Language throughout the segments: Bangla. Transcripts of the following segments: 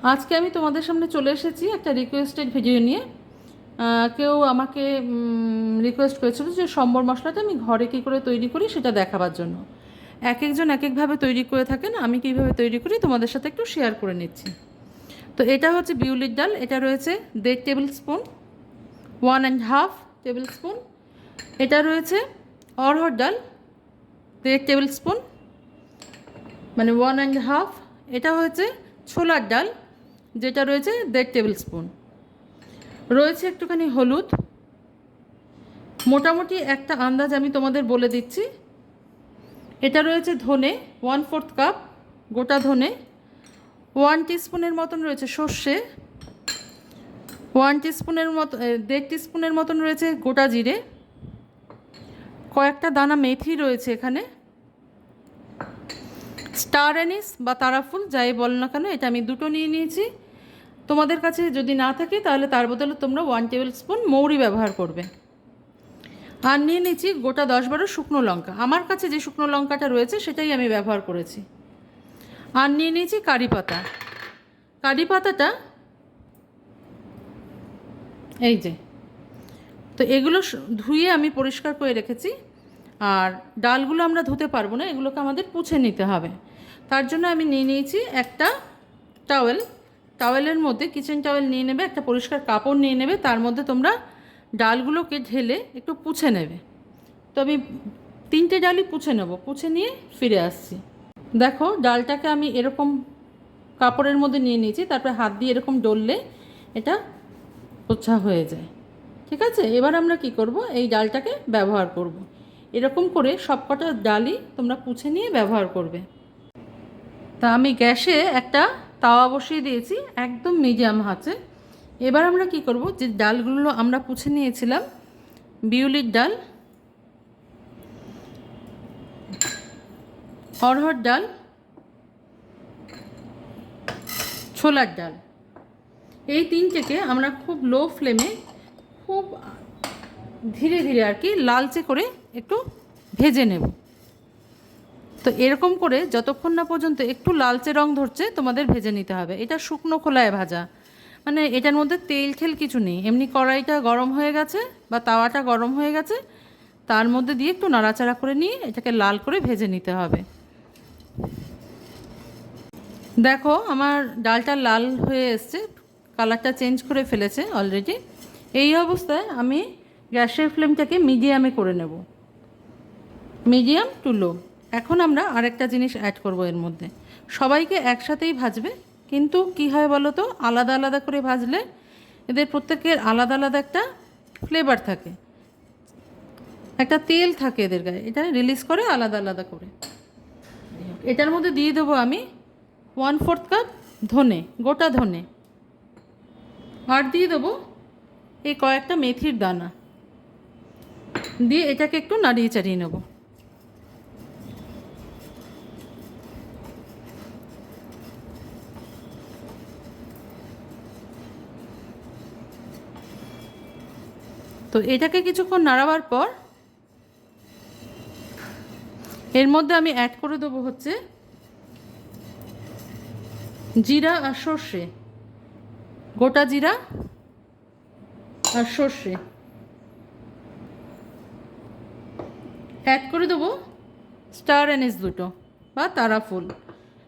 আজকে আমি তোমাদের সামনে চলে এসেছি একটা রিকোয়েস্টেড ভিডিও নিয়ে। কেউ আমাকে রিকোয়েস্ট করেছিল যে সম্বর মশলাটা আমি ঘরে কী করে তৈরি করি সেটা দেখাবার জন্য। এক একজন এক একভাবে তৈরি করে থাকেন, আমি কীভাবে তৈরি করি তোমাদের সাথে একটু শেয়ার করে নিচ্ছি। তো এটা হচ্ছে বিউলির ডাল, এটা রয়েছে 1.5 টেবিল স্পুন, 1.5 টেবিল স্পুন। এটা রয়েছে অড়হর ডাল 1.5 টেবিল স্পুন, মানে 1.5। এটা হচ্ছে ছোলার ডাল, যেটা রয়েছে 1.5 টেবিল স্পুন। রয়েছে একটুখানি হলুদ, মোটামুটি একটা আন্দাজ আমি তোমাদের বলে দিচ্ছি। এটা রয়েছে ধনে 1/4 কাপ গোটা ধনে, 1 টিস্পুনের মতন রয়েছে সর্ষে, 1 টিস্পুনের মতো 1.5 টিস্পুনের মতন রয়েছে গোটা জিরে, কয়েকটা দানা মেথি রয়েছে এখানে, স্টার অ্যানিস বা তারাফুল যাই বল না কেন, এটা আমি দুটো নিয়ে নিয়েছি। তোমাদের কাছে যদি না থাকে তাহলে তার বদলে তোমরা 1 টেবিল স্পুন মৌরি ব্যবহার করবে। আর নিয়ে নিয়েছি গোটা 10-12 শুকনো লঙ্কা, আমার কাছে যে শুকনো লঙ্কাটা রয়েছে সেটাই আমি ব্যবহার করেছি। আর নিয়ে নিয়েছি কারি পাতা। কারি পাতাটা এই যে, তো এগুলো ধুয়ে আমি পরিষ্কার করে রেখেছি। আর ডালগুলো আমরা ধুতে পারবো না, এগুলোকে আমাদের পুছে নিতে হবে। তার জন্য আমি নিয়ে নিয়েছি একটা টাওয়েল। টাওয়েলের মধ্যে কিচেন টাওয়েল নিয়ে নেবে, একটা পরিষ্কার কাপড় নিয়ে নেবে, তার মধ্যে তোমরা ডালগুলোকে ঢেলে একটু পুছে নেবে। তো আমি 3টে ডালই পুছে নেব, পুছে নিয়ে ফিরে আসছি। দেখো ডালটাকে আমি এরকম কাপড়ের মধ্যে নিয়ে নিয়েছি, তারপরে হাত দিয়ে এরকম ডললে এটা পোছা হয়ে যায়। ঠিক আছে, এবার আমরা কি করব, এই ডালটাকে ব্যবহার করব। এরকম করে সবকটা ডালই তোমরা পুছে নিয়ে ব্যবহার করবে। তা আমি গ্যাসে একটা তাওয়া বসিয়ে দিয়েছি একদম মিডিয়াম আঁচে। এবার আমরা কি করব, যে ডালগুলো আমরা পুছে নিয়েছিলাম, বিউলির ডাল, অড়হর ডাল, ছোলার ডাল, এই তিনটেকে আমরা খুব লো ফ্লেমে খুব ধীরে ধীরে আর কি লালচে করে একটু ভেজে নেব। তো এরকম করে যতক্ষণ না পর্যন্ত একটু লালচে রং ধরছে তোমাদের ভেজে নিতে হবে। এটা শুকনো খোলায় ভাজা, মানে এটার মধ্যে তেল ঠেল কিছু নেই। এমনি কড়াইটা গরম হয়ে গেছে বা তাওয়াটা গরম হয়ে গেছে, তার মধ্যে দিয়ে একটু নাড়াচাড়া করে নিয়ে এটাকে লাল করে ভেজে নিতে হবে। দেখো আমার ডালটা লাল হয়ে এসছে, কালারটা চেঞ্জ করে ফেলেছে অলরেডি। এই অবস্থায় আমি গ্যাসের ফ্লেমটাকে মিডিয়ামে করে নেব, মিডিয়াম টু লো। এখন আমরা আরেকটা জিনিস অ্যাড করব এর মধ্যে। সবাইকে একসাথেই ভাজবে, কিন্তু কি হয় বলো তো, আলাদা আলাদা করে ভাজলে এদের প্রত্যেকের আলাদা আলাদা একটা ফ্লেভার থাকে, একটা তেল থাকে এদের গায়ে, এটা রিলিজ করে আলাদা আলাদা করে। এটার মধ্যে দিয়ে দেবো আমি 1/4 কাপ ধনে, গোটা ধনে। আর দিয়ে দেবো এই কয়েকটা মেথির দানা, দিয়ে এটাকে একটু নাড়িয়ে চাড়িয়ে নেব। তো এটাকে কিছুক্ষণ নাড়াবার পর এর মধ্যে আমি অ্যাড করে দেবো হচ্ছে জিরা আর সর্ষে, গোটা জিরা আর সর্ষে। অ্যাড করে দেবো স্টার অ্যানিস দুটো বা তারাফুল,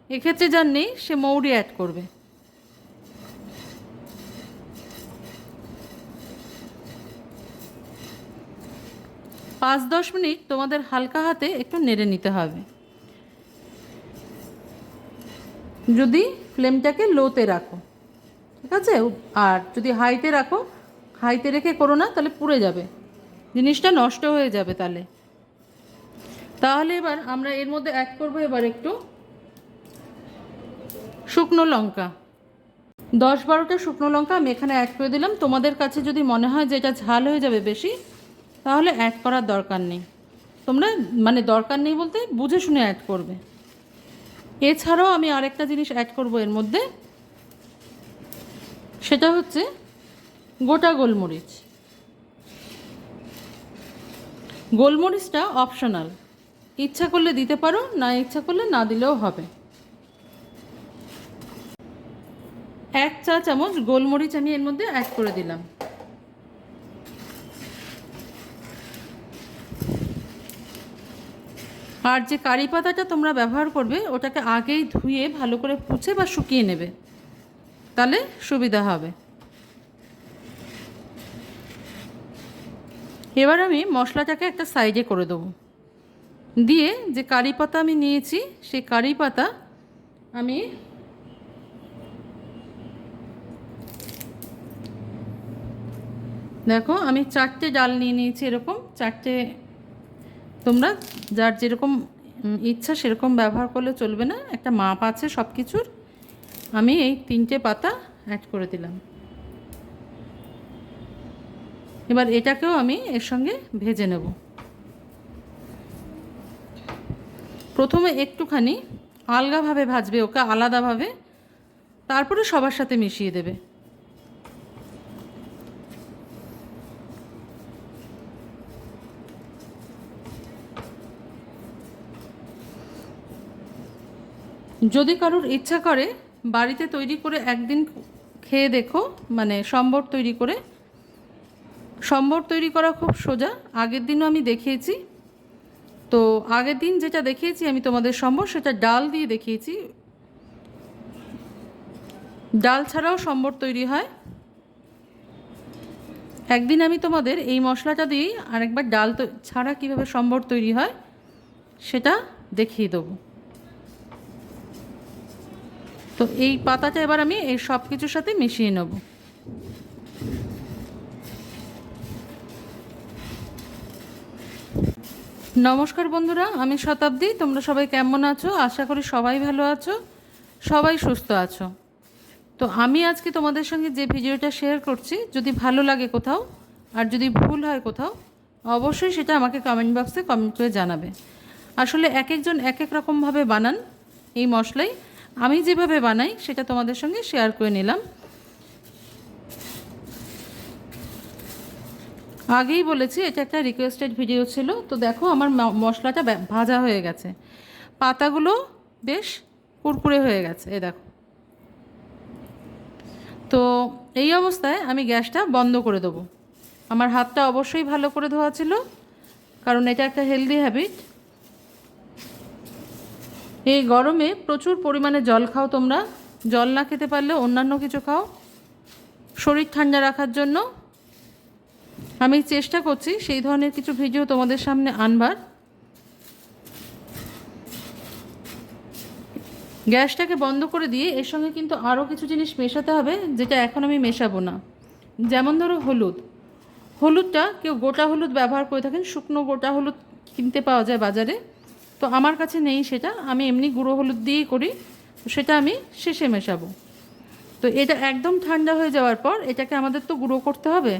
এক্ষেত্রে যার নেই সে মৌরি অ্যাড করবে। পাঁচ 10 মিনিট তোমাদের হালকা হাতে একটু নেড়ে নিতে হবে, যদি ফ্লেমটাকে লোতে রাখো। ঠিক আছে, আর যদি হাইতে রাখো, হাইতে রেখে করো না তাহলে পুড়ে যাবে, জিনিসটা নষ্ট হয়ে যাবে তাহলে এবার আমরা এর মধ্যে অ্যাড করবো এবার একটু শুকনো লঙ্কা, 10-12টা শুকনো লঙ্কা আমি এখানে অ্যাড করে দিলাম। তোমাদের কাছে যদি মনে হয় যে এটা ঝাল হয়ে যাবে বেশি, তাহলে অ্যাড করার দরকার নেই। তোমরা মানে দরকার নেই বলতে বুঝে শুনে অ্যাড করবে। এছাড়াও আমি আরেকটা জিনিস অ্যাড করব এর মধ্যে, সেটা হচ্ছে গোটা গোলমরিচ। গোলমরিচটা অপশনাল, ইচ্ছা করলে দিতে পারো, না ইচ্ছা করলে না দিলেও হবে। 1 চা চামচ গোলমরিচ আমি এর মধ্যে অ্যাড করে দিলাম। আর যে কারি পাতাটা তোমরা ব্যবহার করবে ওটাকে আগেই ধুয়ে ভালো করে পুছে বা শুকিয়ে নেবে, তাহলে সুবিধা হবে। এবার আমি মশলাটাকে একটা সাইডে করে দেবো, দিয়ে যে কারি পাতা আমি নিয়েছি সেই কারি পাতা আমি দেখো আমি 4টে ডাল নিয়ে নিয়েছি। এরকম 4টে, তোমরা যার যেরকম ইচ্ছা সেরকম ব্যবহার করলে চলবে না, একটা মাপ আছে সব কিছুর। আমি এই 3টে পাতা অ্যাড করে দিলাম। এবার এটাকেও আমি এর সঙ্গে ভেজে নেব। প্রথমে একটুখানি আলগাভাবে ভাজবে ওকে, আলাদাভাবে, তারপরে সবার সাথে মিশিয়ে দেবে। যদি কারোর ইচ্ছা করে বাড়িতে তৈরি করে একদিন খেয়ে দেখো, মানে সম্বর তৈরি করে। সম্বর তৈরি করা খুব সোজা, আগের দিনও আমি দেখিয়েছি। তো আগের দিন যেটা দেখিয়েছি আমি তোমাদের সম্বর, সেটা ডাল দিয়ে দেখিয়েছি। ডাল ছাড়াও সম্বর তৈরি হয়। একদিন আমি তোমাদের এই মশলাটা দিয়েই আরেকবার ডাল ছাড়া কীভাবে সম্বর তৈরি হয় সেটা দেখিয়ে দেবো। তো এই পাতাটা এবার আমি এই সব কিছুর সাথে মিশিয়ে নেব। নমস্কার বন্ধুরা, আমি শতাব্দী। তোমরা সবাই কেমন আছো? আশা করি সবাই ভালো আছো, সবাই সুস্থ আছো। তো আমি আজকে তোমাদের সঙ্গে যে ভিডিওটা শেয়ার করছি, যদি ভালো লাগে কোথাও আর যদি ভুল হয় কোথাও, অবশ্যই সেটা আমাকে কমেন্ট বক্সে কমেন্ট করে জানাবে। আসলে এক একজন এক এক রকমভাবে বানান এই মশলাই, আমি যেভাবে বানাই সেটা তোমাদের সঙ্গে শেয়ার করে নিলাম। আগেই বলেছি এটা একটা রিকোয়েস্টেড ভিডিও ছিল। তো দেখো আমার মশলাটা ভাজা হয়ে গেছে, পাতাগুলো বেশ কুরকুরে হয়ে গেছে, এ দেখো। তো এই অবস্থায় আমি গ্যাসটা বন্ধ করে দেবো। আমার হাতটা অবশ্যই ভালো করে ধোয়া ছিল, কারণ এটা একটা হেলদি হ্যাবিট। এই গরমে প্রচুর পরিমাণে জল খাও তোমরা, জল না খেতে পারলে অন্যান্য কিছু খাও শরীর ঠান্ডা রাখার জন্য। আমি চেষ্টা করছি সেই ধরনের কিছু ভিডিও তোমাদের সামনে আনবার। গ্যাসটাকে বন্ধ করে দিয়ে এর সঙ্গে কিন্তু আরও কিছু জিনিস মেশাতে হবে, যেটা এখন আমি মেশাবো না। যেমন ধরো হলুদটা কেউ গোটা হলুদ ব্যবহার করে থাকেন, শুকনো গোটা হলুদ কিনতে পাওয়া যায় বাজারে। তো আমার কাছে নেই সেটা, আমি এমনি গুঁড়ো হলুদ দিয়েই করি, সেটা আমি শেষে মেশাবো। তো এটা একদম ঠান্ডা হয়ে যাওয়ার পর এটাকে আমাদের তো গুঁড়ো করতে হবে।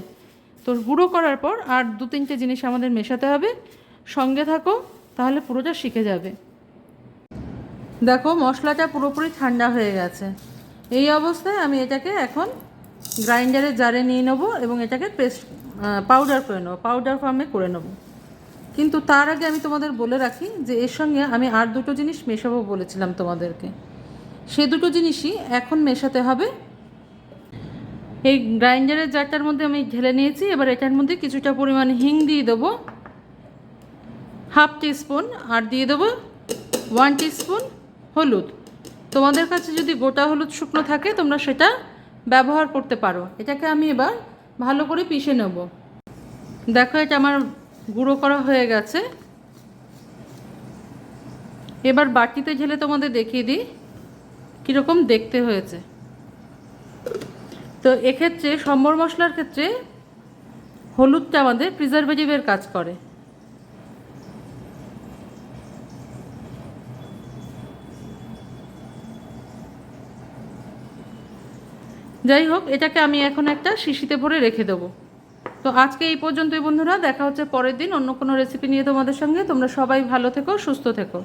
তো গুঁড়ো করার পর আর 2-3টে জিনিস আমাদের মেশাতে হবে। সঙ্গে থাকো, তাহলে পুরোটা শিখে যাবে। দেখো মশলাটা পুরোপুরি ঠান্ডা হয়ে গেছে। এই অবস্থায় আমি এটাকে এখন গ্রাইন্ডারের জারে নিয়ে নেবো এবং এটাকে পাউডার করে নেবো, পাউডার ফর্মে করে নেবো। কিন্তু তার আগে আমি তোমাদের বলে রাখি যে এর সঙ্গে আমি আর 2টো জিনিস মেশাবো বলেছিলাম তোমাদেরকে, সে 2টো জিনিসই এখন মেশাতে হবে। এই গ্রাইন্ডারের জারটার মধ্যে আমি ঢেলে নিয়েছি। এবার এটার মধ্যে কিছুটা পরিমাণ হিং দিয়ে দেবো, 1/2 টিস্পুন, আর দিয়ে দেবো 1 টিস্পুন হলুদ। তোমাদের কাছে যদি গোটা হলুদ শুকনো থাকে তোমরা সেটা ব্যবহার করতে পারো। এটাকে আমি এবার ভালো করে পিষে নেব। দেখো এটা আমার গুঁড়ো করা হয়ে গেছে। এবার বাটিতে ঢেলে তোমাদের দেখিয়ে দিই কীরকম দেখতে হয়েছে। তো এক্ষেত্রে সম্বর মশলার ক্ষেত্রে হলুদটা আমাদের প্রিজারভেটিভের কাজ করে। যাই হোক, এটাকে আমি এখন একটা শিশিতে ভরে রেখে দেবো। তো আজকে এই পর্যন্তই বন্ধুরা, দেখা হচ্ছে পরের দিন অন্য কোনো রেসিপি নিয়ে তোমাদের সঙ্গে। তোমরা সবাই ভালো থেকো, সুস্থ থেকো।